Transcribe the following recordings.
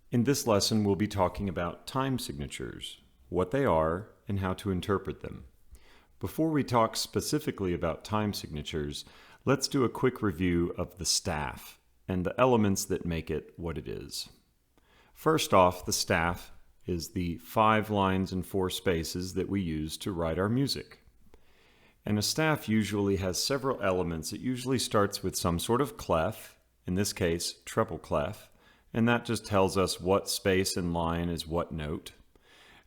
In this lesson, we'll be talking about time signatures, what they are, and how to interpret them. Before we talk specifically about time signatures, let's do a quick review of the staff and the elements that make it what it is. First off, the staff is the 5 lines and 4 spaces that we use to write our music. And a staff usually has several elements. It usually starts with some sort of clef, in this case, treble clef, and that just tells us what space and line is what note.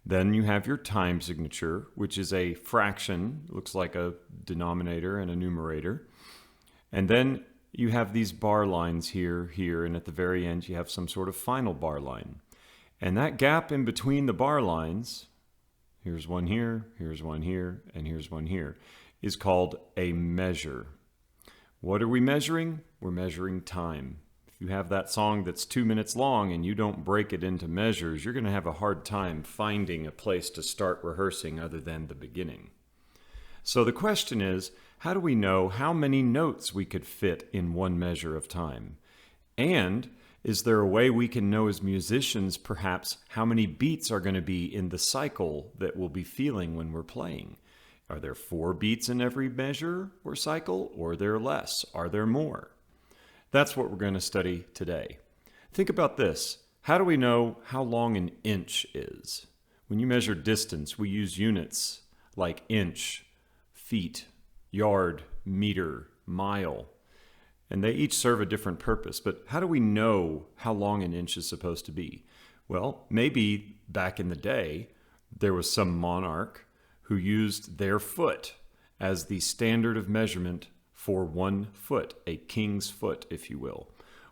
Then you have your time signature, which is a fraction, looks like a denominator and a numerator. And then you have these bar lines here, here, and at the very end you have some sort of final bar line. And that gap in between the bar lines, here's one here, and here's one here, is called a measure. What are we measuring? We're measuring time. If you have that song that's 2 minutes long and you don't break it into measures, you're going to have a hard time finding a place to start rehearsing other than the beginning. So the question is, how do we know how many notes we could fit in one measure of time? And is there a way we can know as musicians perhaps how many beats are going to be in the cycle that we'll be feeling when we're playing? Are there 4 beats in every measure or cycle, or are there less? Are there more? That's what we're going to study today. Think about this. How do we know how long an inch is? When you measure distance, we use units like inch, feet, yard, meter, mile, and they each serve a different purpose. But how do we know how long an inch is supposed to be? Well, maybe back in the day, there was some monarch who used their foot as the standard of measurement for 1 foot, a king's foot, if you will.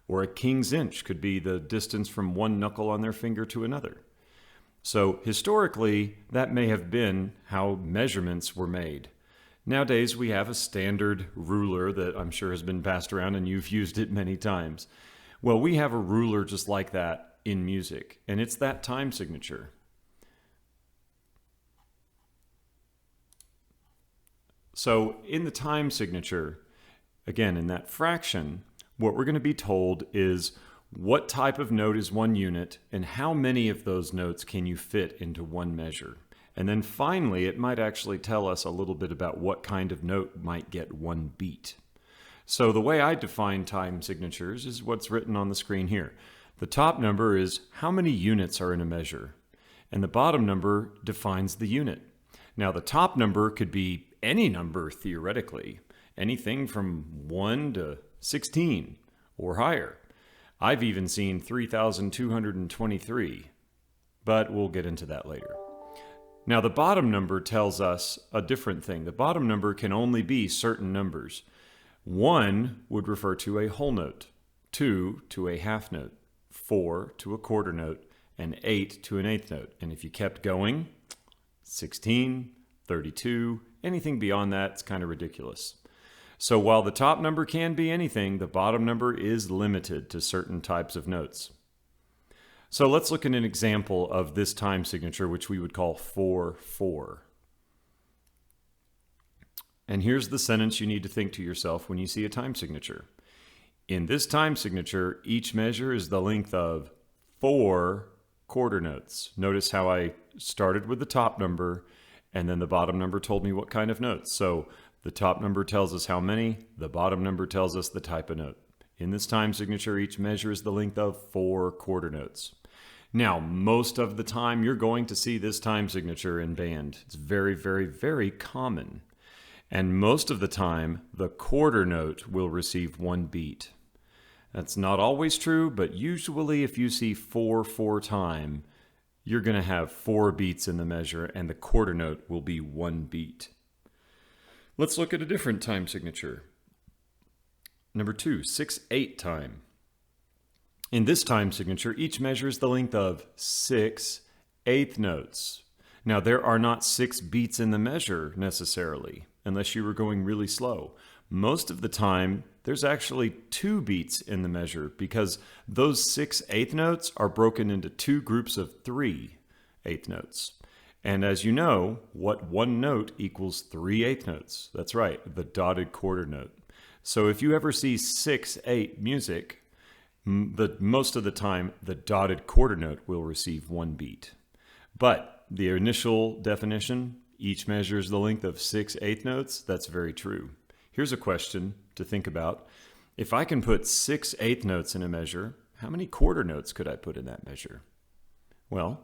Or a king's inch could be the distance from one knuckle on their finger to another. So historically, that may have been how measurements were made. Nowadays, we have a standard ruler that I'm sure has been passed around and you've used it many times. Well, we have a ruler just like that in music, and it's that time signature. So in the time signature, again, in that fraction, what we're going to be told is what type of note is one unit and how many of those notes can you fit into one measure. And then finally, it might actually tell us a little bit about what kind of note might get 1 beat. So the way I define time signatures is what's written on the screen here. The top number is how many units are in a measure, and the bottom number defines the unit. Now the top number could be any number theoretically, anything from 1 to 16 or higher. I've even seen 3,223, but we'll get into that later. Now the bottom number tells us a different thing. The bottom number can only be certain numbers. 1 would refer to a whole note, 2 to a half note, 4 to a quarter note, and 8 to an eighth note. And if you kept going, 16, 32, anything beyond that is kind of ridiculous. So while the top number can be anything, the bottom number is limited to certain types of notes. So let's look at an example of this time signature, which we would call 4/4. And here's the sentence you need to think to yourself when you see a time signature. In this time signature, each measure is the length of 4 quarter notes. Notice how I started with the top number, and then the bottom number told me what kind of notes. So the top number tells us how many, the bottom number tells us the type of note. In this time signature, each measure is the length of 4 quarter notes. Now, most of the time, you're going to see this time signature in band. It's very, very, very common. And most of the time, the quarter note will receive 1 beat. That's not always true, but usually if you see 4/4 time, you're going to have 4 beats in the measure, and the quarter note will be 1 beat. Let's look at a different time signature. Number 2, 6/8 time. In this time signature, each measure is the length of 6 eighth notes. Now, there are not 6 beats in the measure necessarily, unless you were going really slow. Most of the time, there's actually 2 beats in the measure because those 6 eighth notes are broken into 2 groups of 3 eighth notes. And as you know, what one note equals 3 eighth notes? That's right, the dotted quarter note. So if you ever see 6/8 music, most of the time, the dotted quarter note will receive 1 beat. But the initial definition, each measures the length of 6 eighth notes, that's very true. Here's a question to think about. If I can put 6 eighth notes in a measure, how many quarter notes could I put in that measure? Well,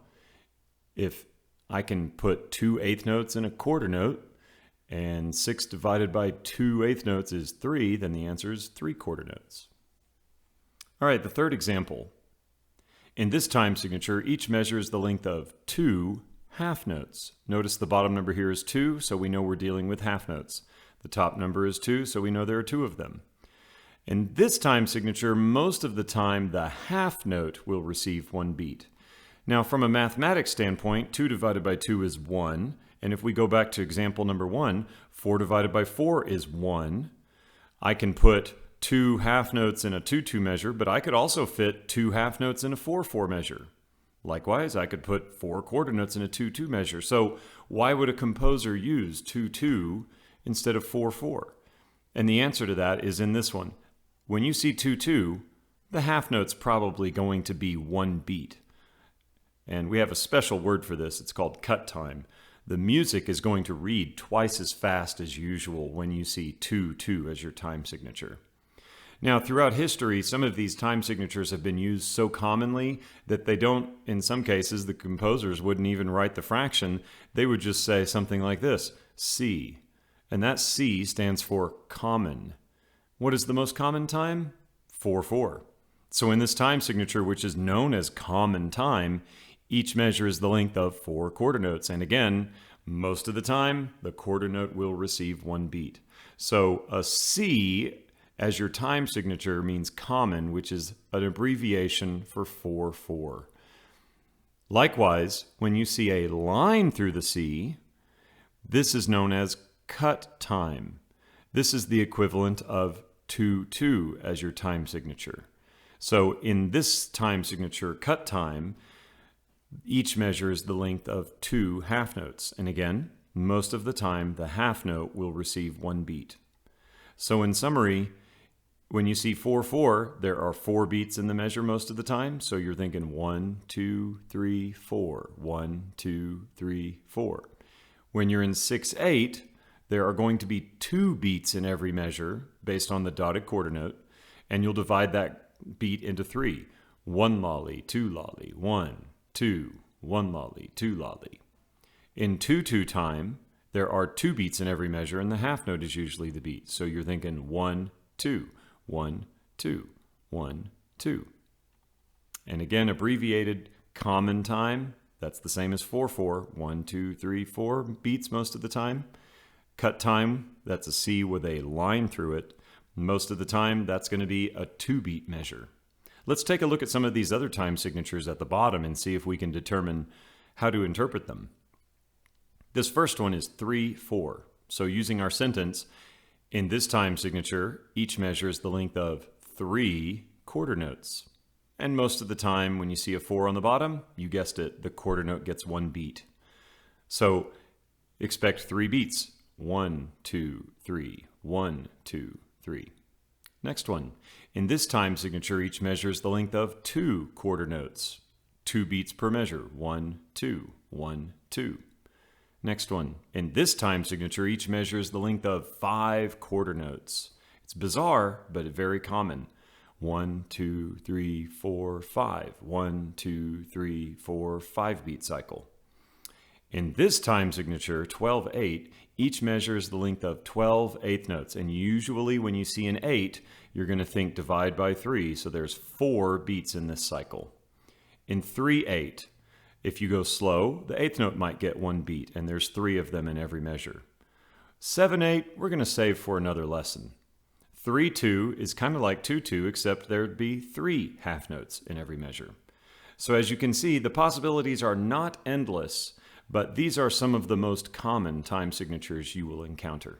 if I can put 2 eighth notes in a quarter note, and 6 divided by 2 eighth notes is 3, then the answer is 3 quarter notes. All right, the third example. In this time signature, each measures the length of 2 half notes. Notice the bottom number here is 2, so we know we're dealing with half notes. The top number is 2, so we know there are 2 of them. In this time signature, most of the time, the half note will receive 1 beat. Now, from a mathematics standpoint, 2 divided by 2 is 1. And if we go back to example number 1, 4 divided by 4 is 1. I can put 2 half notes in a 2-2 measure, but I could also fit 2 half notes in a 4-4 measure. Likewise, I could put 4 quarter notes in a 2-2 measure. So why would a composer use 2-2 instead of 4-4? And the answer to that is in this one. When you see 2-2, the half note's probably going to be 1 beat. And we have a special word for this. It's called cut time. The music is going to read twice as fast as usual when you see 2-2 as your time signature. Now, throughout history, some of these time signatures have been used so commonly that they don't, in some cases, the composers wouldn't even write the fraction. They would just say something like this, C. And that C stands for common. What is the most common time? 4-4. So in this time signature, which is known as common time, each measure is the length of 4 quarter notes. And again, most of the time, the quarter note will receive 1 beat. So a C as your time signature means common, which is an abbreviation for 4-4. Likewise, when you see a line through the C, this is known as cut time. This is the equivalent of 2-2 as your time signature. So in this time signature, cut time, each measure is the length of 2 half notes. And again, most of the time, the half note will receive 1 beat. So in summary, when you see 4-4, there are 4 beats in the measure most of the time. So you're thinking 1, 2, 3, 4, 1, 2, 3, 4. When you're in 6-8, there are going to be 2 beats in every measure based on the dotted quarter note, and you'll divide that beat into 3. 1 lolly, 2 lolly, 1, 2, 1 lolly, 2 lolly. In 2-2 time, there are 2 beats in every measure, and the half note is usually the beat. So you're thinking 1, 2, 1, 2, 1, 2. And again, abbreviated common time, that's the same as 4-4, 1, 2, 3, 4 beats most of the time. Cut time, that's a C with a line through it. Most of the time, that's going to be a 2-beat measure. Let's take a look at some of these other time signatures at the bottom and see if we can determine how to interpret them. This first one is 3-4. So using our sentence, in this time signature, each measure is the length of 3 quarter notes. And most of the time, when you see a 4 on the bottom, you guessed it, the quarter note gets 1 beat. So expect 3 beats. 1, 2, 3, 1, 2, 3. Next one. In this time signature, each measure is the length of 2 quarter notes. 2 beats per measure. 1, 2, 1, 2. Next one. In this time signature, each measure is the length of 5 quarter notes. It's bizarre, but very common. 1, 2, 3, 4, 5. 1, 2, 3, 4, 5 beat cycle. In this time signature, 12-8, each measure is the length of 12 eighth notes. And usually when you see an 8, you're going to think divide by 3. So there's 4 beats in this cycle. In 3-8, if you go slow, the eighth note might get 1 beat, and there's 3 of them in every measure. 7-8, we're going to save for another lesson. 3-2 is kind of like 2-2, except there'd be 3 half notes in every measure. So as you can see, the possibilities are not endless, but these are some of the most common time signatures you will encounter.